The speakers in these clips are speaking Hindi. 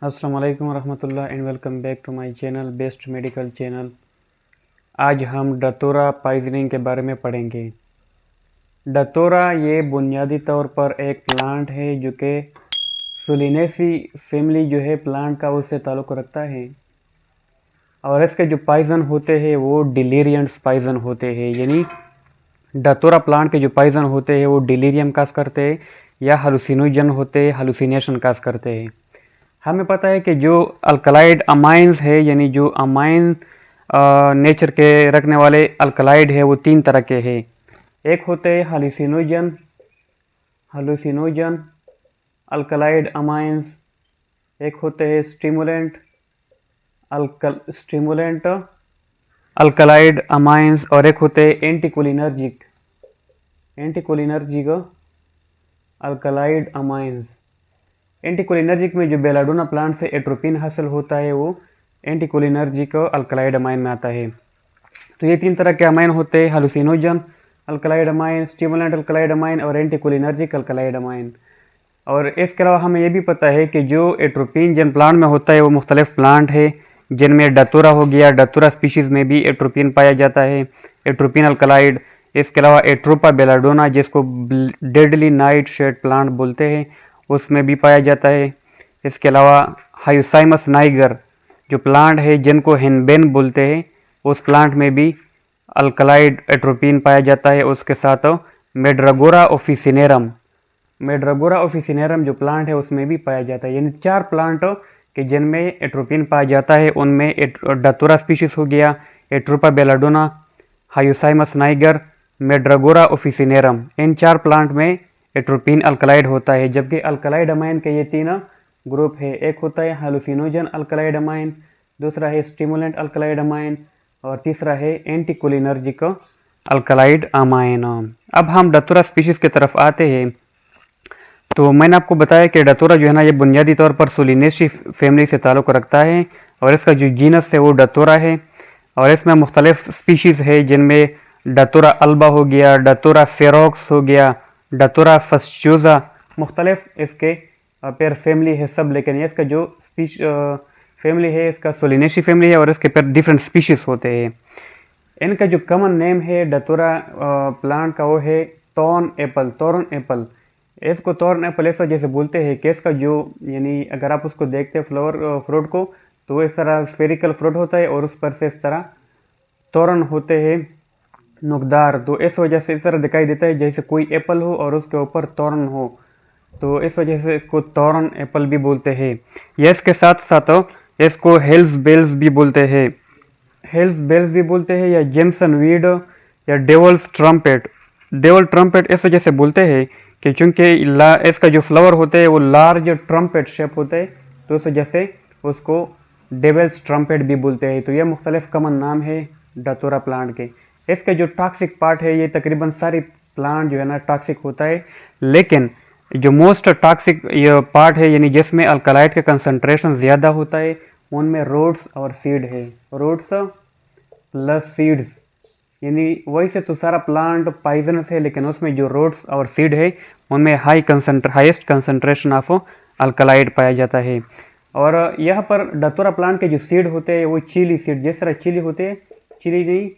अस्सलाम वालेकुम रहमतुल्लाह and welcome back to my channel best medical channel. आज हम डतोरा पॉइजनिंग के बारे में पढ़ेंगे। डतोरा ये बुनियादी तौर पर एक प्लांट है जो कि सोलिनेसी फैमिली जो है प्लांट का उससे ताल्लुक़ रखता है और इसके जो पॉइजन होते हैं वो डिलीरियंट्स पॉइजन होते हैं। यानी डतोरा प्लांट के जो पॉइजन होते हैं वो डिलीरियम काज करते हैं या हालुसिनोजन होते हैं, हालुसिनेशन काज करते हैं। हमें पता है कि जो अल्कलाइड अमाइंस है यानी जो अमाइन नेचर के रखने वाले अल्कलाइड है वो तीन तरह के हैं। एक होते हैं हालुसिनोजन अल्कलाइड अमाइंस, एक होते हैं स्टिमुलेंट अल्कलाइड अमाइंस और एक होते हैं एंटीकोलिनर्जिक अल्कलाइड अमाइंस। एंटीकोलिनर्जिक में जो बेलाडोना प्लांट से एट्रोपिन हासिल होता है वो एंटीकोलिनर्जिक अल्कलाइड अमाइन में आता है। तो ये तीन तरह के अमाइन होते हैं, hallucinogen alkaloid amine, stimulant alkaloid amine और एंटीकोलिनर्जिक अल्कलाइड अमाइन। और इसके अलावा हमें ये भी पता है कि जो एट्रोपिन जिन प्लांट में होता है वो मुख्तलिफ प्लांट है जिनमें डतोरा हो गया, डतोरा स्पीशीज़ में भी एट्रोपिन पाया जाता है, एट्रोपिन अल्कलाइड। इसके अलावा एट्रोपा बेलाडोना जिसको डेडली नाइट शेड प्लांट बोलते हैं उसमें भी पाया जाता है। इसके अलावा हायोसाइमस नाइगर जो प्लांट है जिनको हेनबेन बोलते हैं उस प्लांट में भी अल्कलाइड एट्रोपिन पाया जाता है। उसके साथ मेड्रागोरा ऑफिसिनेरम जो प्लांट है उसमें भी पाया जाता है। यानी चार प्लांट के जिनमें एट्रोपिन पाया जाता है उनमें डतोरा स्पीशीज हो गया, Atropa belladonna, Hyoscyamus niger, Mandragora officinarum. इन चार प्लांट में एट्रोपिन अल्कलाइड होता है। जबकि अल्कलाइड अमाइन के ये तीन ग्रुप है, एक होता है हालुसिनोजन अल्कलाइड अमाइन, दूसरा है स्टिमुलेंट अल्कलाइड अमाइन और तीसरा है एंटीकोलिनर्जिक अल्कलाइड अमाइन। अब हम डतोरा स्पीशीज की तरफ आते हैं। तो मैंने आपको बताया कि डतोरा जो है ना ये बुनियादी तौर पर सोलिनेसी फैमिली से ताल्लुक़ रखता है और इसका जो जीनस है वो डतोरा है और इसमें मुख्तलिफ स्पीशीज़ है जिनमें डतोरा अल्बा हो गया, डतोरा फेरोक्स हो गया, डतोरा फस्चोजा, मुख्तलिफ इसके पेयर फैमिली है सब। लेकिन ये इसका जो फैमिली है इसका सोलिनेसी फैमिली है और इसके पेयर डिफरेंट स्पीशीज़ होते हैं। इनका जो कॉमन नेम है डतोरा प्लांट का वो है टॉर्न एप्पल। इसको टॉर्न एप्पल इस वजह से बोलते हैं कि इसका जो यानी अगर आप उसको देखते हैं फ्रूट को तो वो इस तरह स्फेरिकल फ्रूट होता है और उस पर से इस तरह तोरण होते हैं नुकदार। तो इस वजह से इस तरह दिखाई देता है जैसे कोई एप्पल हो और उसके ऊपर तोरण हो, तो इस वजह से इसको तोरण एप्पल भी बोलते हैं। या इसके साथ साथ इसको हेल्स बेल्स भी बोलते हैं या जेमसन वीड या डेवल ट्रम्पेट इस वजह से बोलते हैं कि चूंकि इसका जो फ्लावर होते हैं वो लार्ज ट्रम्पेट शेप होते हैं तो उस वजह से उसको डेवल्स ट्रम्पेट भी बोलते हैं। तो यह मुख्तलिफ कॉमन नाम है डतोरा प्लांट के। इसके जो टॉक्सिक पार्ट है ये तकरीबन सारी प्लांट जो है ना टॉक्सिक होता है, लेकिन जो मोस्ट टॉक्सिक ये पार्ट है यानी जिसमें अल्कलाइड का कंसंट्रेशन ज़्यादा होता है उनमें रूट्स और सीड है, रूट्स प्लस सीड्स। यानी वैसे तो सारा प्लांट पॉइजनस है लेकिन उसमें जो रूट्स और सीड है उनमें हाईएस्ट कंसंट्रेशन ऑफ अल्कलाइड पाया जाता है। और यहाँ पर डतोरा प्लांट के जो सीड होते हैं वो चिली सीड, जिस तरह चिली होते हैं, चिली नहीं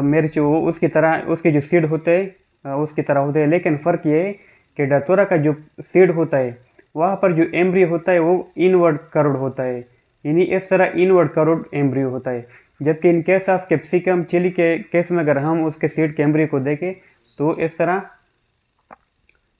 मिर्च, वो उसकी तरह उसके जो सीड होते हैं उसकी तरह होते हैं। लेकिन फ़र्क ये है कि डतोरा का जो सीड होता है वहाँ पर जो एम्ब्रियो होता है वो इनवर्ड कर्व्ड होता है, यानी इस तरह इनवर्ड कर्व्ड एम्ब्रियो होता है। जबकि in case of capsicum chilli के केस में अगर हम उसके सीड के एम्ब्रियो को देखें तो इस तरह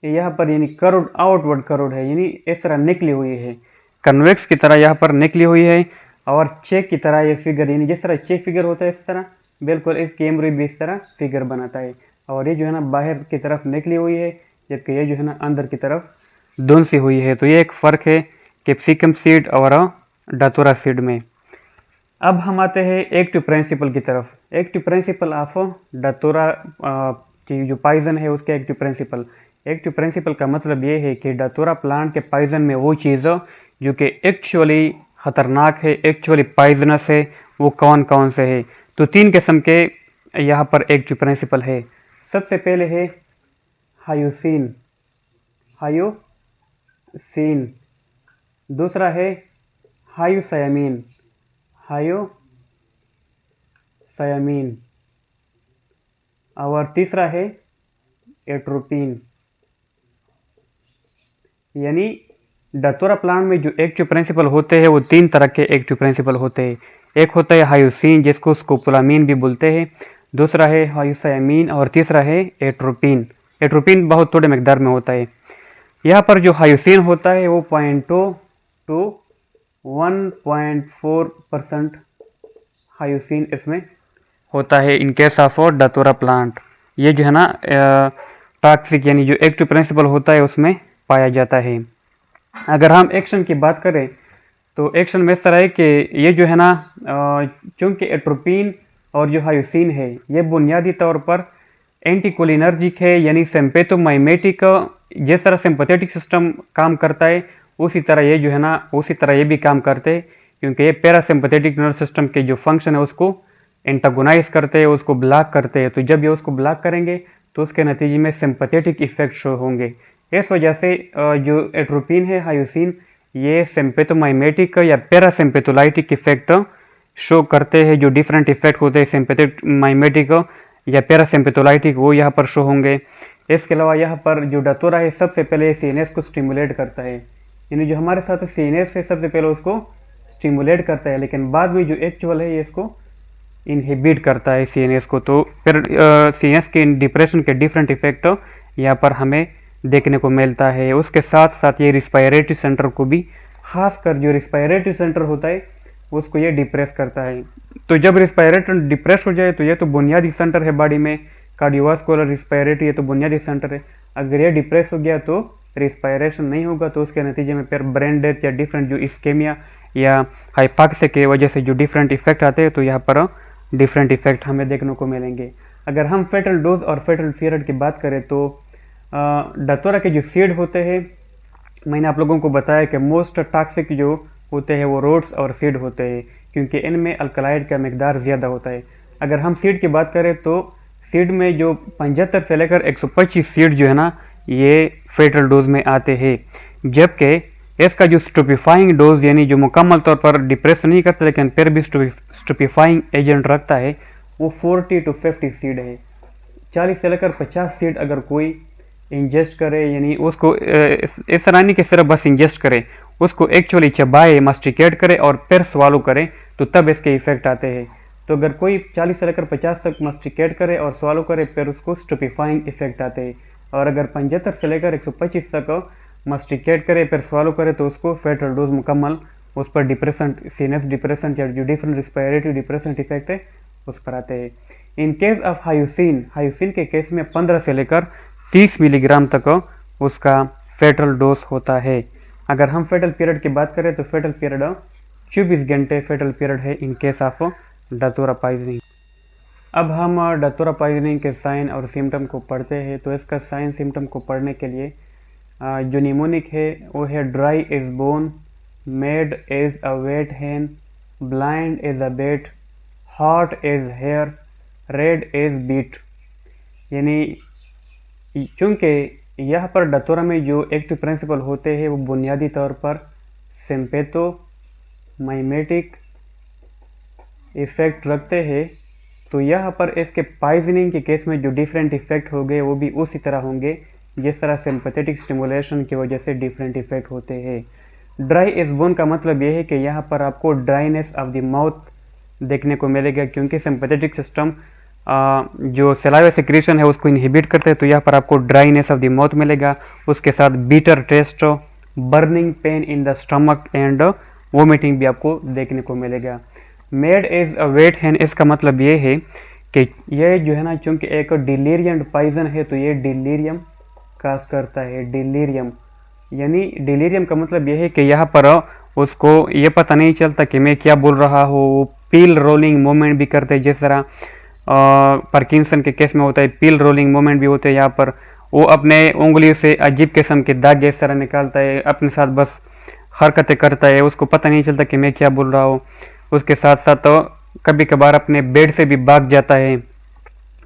यहाँ पर यानी कर्व्ड आउटवर्ड कर्व्ड है, यानी इस तरह निकली हुई है, कन्वेक्स की तरह यहाँ पर निकली हुई है। और चेक की तरह ये फिगर, यानी जिस तरह चेक फिगर होता है इस तरह बिल्कुल इसकी एम्ब्रियो भी इस तरह फिगर बनाता है। और ये जो है ना बाहर की तरफ निकली हुई है जबकि ये जो है ना अंदर की तरफ धुंसी हुई है। तो ये एक फ़र्क है कैप्सिकम सीड और डतोरा सीड में। अब हम आते हैं एक्टिव प्रिंसिपल की तरफ। एक्टिव प्रिंसिपल ऑफ डतोरा जो पॉइजन है उसके एक्टिव प्रिंसिपल का मतलब ये है कि डतोरा प्लांट के पॉइजन में वो चीज़ जो कि एक्चुअली ख़तरनाक है, एक्चुअली पॉइजनस है, वो कौन कौन से है। तो तीन किस्म के यहाँ पर एक्टिव प्रिंसिपल है। सबसे पहले है हायोसीन, दूसरा है हायोसायामीन, हायोसायामीन। और तीसरा है एट्रोपिन। यानी डतोरा प्लांट में जो एक्टिव प्रिंसिपल होते हैं वो 3 तरह के एक्टिव प्रिंसिपल होते हैं। एक होता है हायोसिन जिसको स्कोपोलामीन भी बोलते हैं, दूसरा है हायोसायामीन और तीसरा है एट्रोपिन। एट्रोपिन बहुत थोड़े मकदार में होता है। यहाँ पर जो हायोसिन होता है वो 0.2 to 1.4% हायोसिन इसमें होता है इन केस ऑफ डतोरा प्लांट। ये जो है ना टॉक्सिक यानी जो एक्टिव प्रिंसिपल होता है उसमें पाया जाता है। अगर हम एक्शन की बात करें तो एक्शन में इस तरह है कि ये जो है ना चूंकि एट्रोपिन और जो हायोसिन है ये बुनियादी तौर पर एंटीकोलिनर्जिक है, यानी सिम्पैथोमाइमेटिक। जिस तरह सिंपैथेटिक सिस्टम काम करता है उसी तरह ये जो है ना उसी तरह ये भी काम करते हैं, क्योंकि ये पैरासिम्पैथेटिक नर्वस सिस्टम के जो फंक्शन है उसको एंटागोनाइज करते हैं, उसको ब्लॉक करते हैं। तो जब ये उसको ब्लॉक करेंगे तो उसके नतीजे में सिंपैथेटिक इफेक्ट शो होंगे। इस वजह से जो एट्रोपिन है हायोसिन ये सिम्पैथोमाइमेटिक या पैरासिम्पैथोलाइटिक इफेक्ट शो करते हैं। जो डिफरेंट इफेक्ट होते हैं सिम्पैथोमाइमेटिक या पैरासिम्पैथोलाइटिक वो यहाँ पर शो होंगे। इसके अलावा यहाँ पर जो डतोरा है सबसे पहले सीएनएस को स्टिमुलेट करता है, यानी जो हमारे साथ सीएनएस है सबसे पहले उसको स्टिमुलेट करता है, लेकिन बाद में जो एक्चुअल है ये इसको इनहिबिट करता है सीएनएस को। तो फिर सीएनएस के डिप्रेशन के डिफरेंट इफेक्ट यहाँ पर हमें देखने को मिलता है। उसके साथ साथ ये रिस्पायरेटरी सेंटर को भी, खासकर जो रिस्पायरेटरी सेंटर होता है उसको ये डिप्रेस करता है। तो जब रिस्पायरेटर डिप्रेस हो जाए तो ये तो बुनियादी सेंटर है बॉडी में, कार्डियोवास्कुलर रिस्पायरेटरी ये तो बुनियादी सेंटर है। अगर ये डिप्रेस हो गया तो रिस्पायरेशन नहीं होगा, तो उसके नतीजे में फिर ब्रेन डेथ या डिफरेंट जो इस्केमिया या हाइपॉक्सिया की वजह से जो डिफरेंट इफेक्ट आते हैं तो यहाँ पर डिफरेंट इफेक्ट हमें देखने को मिलेंगे। अगर हम फेटल डोज और फेटल पीरियड की बात करें तो डतोरा के जो सीड होते हैं, मैंने आप लोगों को बताया कि मोस्ट टॉक्सिक जो होते हैं वो रोड्स और सीड होते हैं, क्योंकि इनमें अल्कलाइड का मकदार ज़्यादा होता है। अगर हम सीड की बात करें तो सीड में जो 75 से लेकर 125 सीड जो है ना ये फेटल डोज में आते हैं, जबकि इसका जो स्टूपिफाइंग डोज यानी जो मुकम्मल तौर पर डिप्रेस नहीं करता लेकिन फिर भी स्टूपिफाइंग एजेंट रखता है वो 40 to 50 सीड है। 40 से लेकर 50 सीड अगर कोई इंजेस्ट करे, यानी उसको इस तरह नहीं कि सिर्फ बस इंजेस्ट करे, उसको एक्चुअली चबाए, मास्टिकेट करे और फिर स्वालो करे तो तब इसके इफेक्ट आते हैं। तो अगर कोई 40 से लेकर 50 तक मास्टिकेट करे और स्वालो करे फिर उसको स्टूपिफाइंग इफेक्ट आते हैं, और अगर 75 से लेकर 125 तक मास्टिकेट करे फिर स्वालो करे तो उसको फेटल डोज मुकम्मल उस पर डिप्रेशन, सीएनएस डिप्रेशन या जो डिफरेंट रिस्पायरेटरी डिप्रेशन इफेक्ट है उस पर आते हैं। इन केस ऑफ हायोसिन, हायोसिन के केस में 15 से लेकर 30 मिलीग्राम तक उसका फेटल डोज होता है। अगर हम फेटल पीरियड की बात करें तो फेटल पीरियड 24 घंटे फेटल पीरियड है इन केस ऑफ डतोरा पॉइजनिंग। अब हम डतोरा पॉइजनिंग के साइन और सिम्टम को पढ़ते हैं। तो इसका साइन सिम्टम को पढ़ने के लिए जो निमोनिक है वो है dry as bone, mad as a wet hen, blind as a bat, hot as hare, red as beet. यानी चूँकि यहाँ पर डतोरा में जो एक्टिव प्रिंसिपल होते हैं वो बुनियादी तौर पर सिम्पैथोमाइमेटिक इफेक्ट रखते हैं, तो यहाँ पर इसके पॉइजनिंग के केस में जो डिफरेंट इफेक्ट होंगे वो भी उसी तरह होंगे जिस तरह सिंपैथेटिक स्टिमुलेशन की वजह से डिफरेंट इफेक्ट होते हैं। ड्राई एज बोन का मतलब ये है कि यहाँ पर आपको ड्राइनेस ऑफ द माउथ देखने को मिलेगा, क्योंकि सिंपैथेटिक सिस्टम जो सलाइवा सेक्रेशन है उसको इनहिबिट करते हैं, तो यहाँ पर आपको ड्राइनेस ऑफ द माउथ मिलेगा। उसके साथ bitter taste, burning pain in the stomach and vomiting भी आपको देखने को मिलेगा। Mad as a wet hen, इसका मतलब ये है कि ये जो है ना चूंकि एक डिलीरियम पॉइजन है तो ये डिलीरियम काज करता है। डिलीरियम यानी डिलीरियम का मतलब ये है कि यहाँ पर उसको ये पता नहीं चलता कि मैं क्या बोल रहा हूँ। पील रोलिंग मूवमेंट भी करते हैं, जिस तरह पार्किंसन के केस में होता है पील रोलिंग मूवमेंट भी होते हैं। यहाँ पर वो अपने उंगलियों से अजीब किस्म के दाग इस तरह निकालता है, अपने साथ बस हरकतें करता है, उसको पता नहीं चलता कि मैं क्या बोल रहा हूँ। उसके साथ साथ कभी कभार अपने बेड से भी भाग जाता है,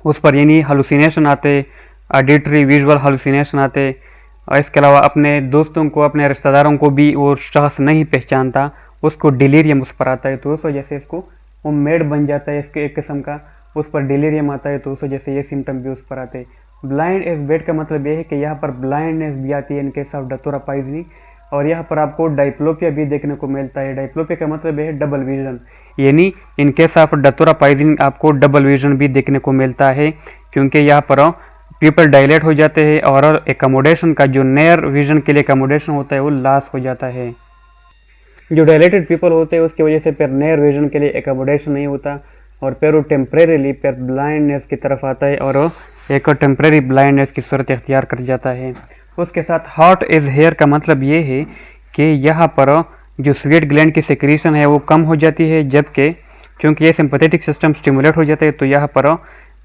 उस पर यानी हालुसिनेशन आते, ऑडिटरी विजुअल हालुसिनेशन आते। और इसके अलावा अपने दोस्तों को, अपने रिश्तेदारों को भी वो शख्स नहीं पहचानता, उसको डिलीरियम उस पर आता है, तो उस वजह से इसको वो मेड बन जाता है, इसके एक किस्म का उस पर डिलीरियम आता है, तो उस वजह से ये सिम्टम भी उस पर आते हैं। ब्लाइंड एज बेड का मतलब ये है कि यहाँ पर ब्लाइंडनेस भी आती है इन केस ऑफ डथोरा पाइजनिंग, और यहाँ पर आपको डाइप्लोपिया भी देखने को मिलता है। डाइप्लोपिया का मतलब है डबल विजन, यानी इन केस ऑफ डथोरा पाइजनिंग आपको डबल विजन भी देखने को मिलता है, क्योंकि यहाँ पर पीपल डायलेट हो जाते हैं और एकोमोडेशन का जो नेयर विजन के लिए एकोमोडेशन होता है वो लॉस हो जाता है। जो डायलेटेड पीपल होते हैं उसकी वजह से फिर नेयर विजन के लिए एकोमोडेशन नहीं होता और फिर वो टेम्परेरीली फिर ब्लाइंडनेस की तरफ आता है और एक टेम्परेरी ब्लाइंडनेस की सूरत इख्तियार कर जाता है। उसके साथ हॉट एज हेयर का मतलब ये है कि यहाँ पर जो स्वेट ग्लैंड की सेक्रीशन है वो कम हो जाती है, जबकि क्योंकि ये सिंपैथेटिक सिस्टम स्टिमुलेट हो जाता है तो यहाँ पर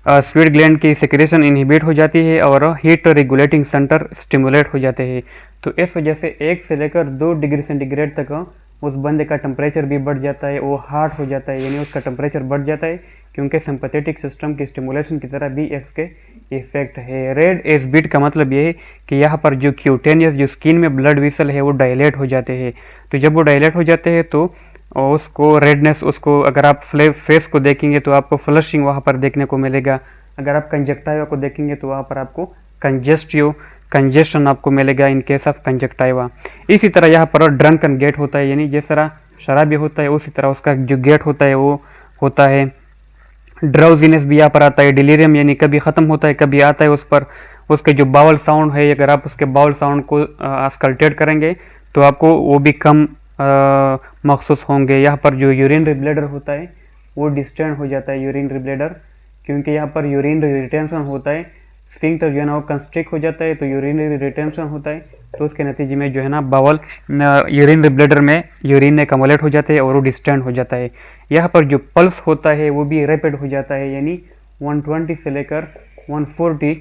स्वेट ग्लैंड की सेक्रेशन इनहिबिट हो जाती है और हीट रेगुलेटिंग सेंटर स्टिमुलेट हो जाते हैं। तो इस वजह से 1 से लेकर 2 डिग्री सेंटीग्रेड तक उस बंदे का टेम्परेचर भी बढ़ जाता है, वो हार्ट हो जाता है, यानी उसका टेम्परेचर बढ़ जाता है, क्योंकि सिंपैथेटिक सिस्टम की स्टिमुलेशन की तरह भी इसके इफेक्ट है। रेड एज बीट का मतलब ये है कि यहाँ पर जो क्यूटेनियस जो स्किन में ब्लड वेसल है वो डायलेट हो जाते हैं, तो जब वो डायलेट हो जाते हैं तो उसको रेडनेस, उसको अगर आप फेस को देखेंगे तो आपको फ्लशिंग वहाँ पर देखने को मिलेगा, अगर आप कंजक्टाइवा को देखेंगे तो वहाँ पर आपको कंजेशन आपको मिलेगा इन केस ऑफ कंजक्टाइवा। इसी तरह यहाँ पर ड्रंकन गेट होता है, यानी जिस तरह शराबी होता है उसी तरह उसका जो गेट होता है वो होता है। ड्राउजीनेस भी यहाँ पर आता है, डिलीरियम यानी कभी ख़त्म होता है कभी आता है उस पर। उसके जो बाउल साउंड है, अगर आप उसके बाउल साउंड को स्कल्टेट करेंगे तो आपको वो भी कम महसूस होंगे। यहाँ पर जो यूरिनरी ब्लैडर होता है वो डिस्टेंड हो जाता है, यूरिनरी ब्लैडर, क्योंकि यहाँ पर यूरिनरी रिटेंशन होता है, स्फिंक्टर जो है ना वो कंस्ट्रिक्ट हो जाता है, तो यूरिनरी रिटेंशन होता है, तो उसके नतीजे में जो है ना बावल यूरिनरी ब्लैडर में यूरिन एकमुलेट हो जाते हैं और वो डिस्टेंड हो जाता है। यहाँ पर जो पल्स होता है वो भी रैपिड हो जाता है, यानी 120 से लेकर 140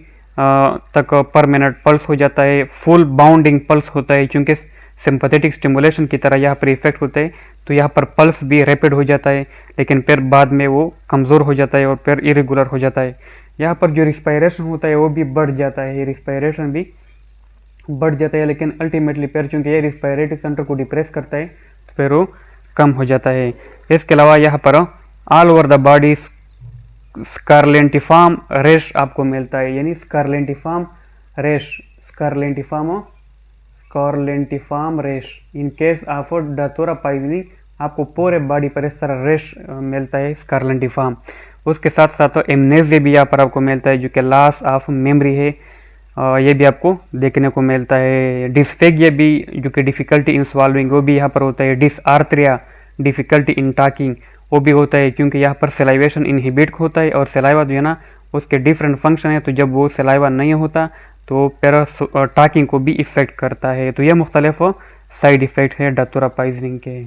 तक पर मिनट पल्स हो जाता है, फुल बाउंडिंग पल्स होता है, क्योंकि सिंपैथेटिक स्टिमुलेशन की तरह यहाँ पर इफेक्ट होते हैं, तो यहाँ पर पल्स भी रैपिड हो जाता है, लेकिन फिर बाद में वो कमज़ोर हो जाता है और फिर इरेगुलर हो जाता है। यहाँ पर जो रिस्पायरेशन होता है वो भी बढ़ जाता है, रिस्पायरेशन भी बढ़ जाता है, लेकिन अल्टीमेटली फिर चूँकि ये रिस्पायरेटरी सेंटर को डिप्रेस करता है तो फिर वो कम हो जाता है। इसके अलावा यहाँ पर ऑल ओवर द बॉडी स्कारलेंटिफॉर्म रेश आपको मिलता है, यानी स्कारलेंटिफॉर्म रेश, स्कारलेंटिफॉर्म रेश इन केस ऑफ डथोरा पाइजनिंग आपको पूरे बॉडी पर इस तरह रेश मिलता है, स्कारलेंटिफॉर्म। उसके साथ साथ एमनेसिया भी यहाँ पर आपको मिलता है, जो कि लॉस ऑफ मेमोरी है, ये भी आपको देखने को मिलता है। डिस्फेगिया भी, जो कि डिफ़िकल्टी इन स्वॉल्विंग, वो भी यहाँ पर होता है। डिसआर्थरिया, डिफ़िकल्टी इन टॉकिंग, वो भी होता है, क्योंकि यहाँ पर सेलाइवेशन इनहिबिट होता है और सेलाइवा जो है ना उसके डिफरेंट फंक्शन है, तो जब वो सेलाइवा नहीं होता तो फिर टॉकिंग को भी इफ़ेक्ट करता है। तो ये मुख्तलिफ साइड इफ़ेक्ट है डथोरा पाइजनिंग के।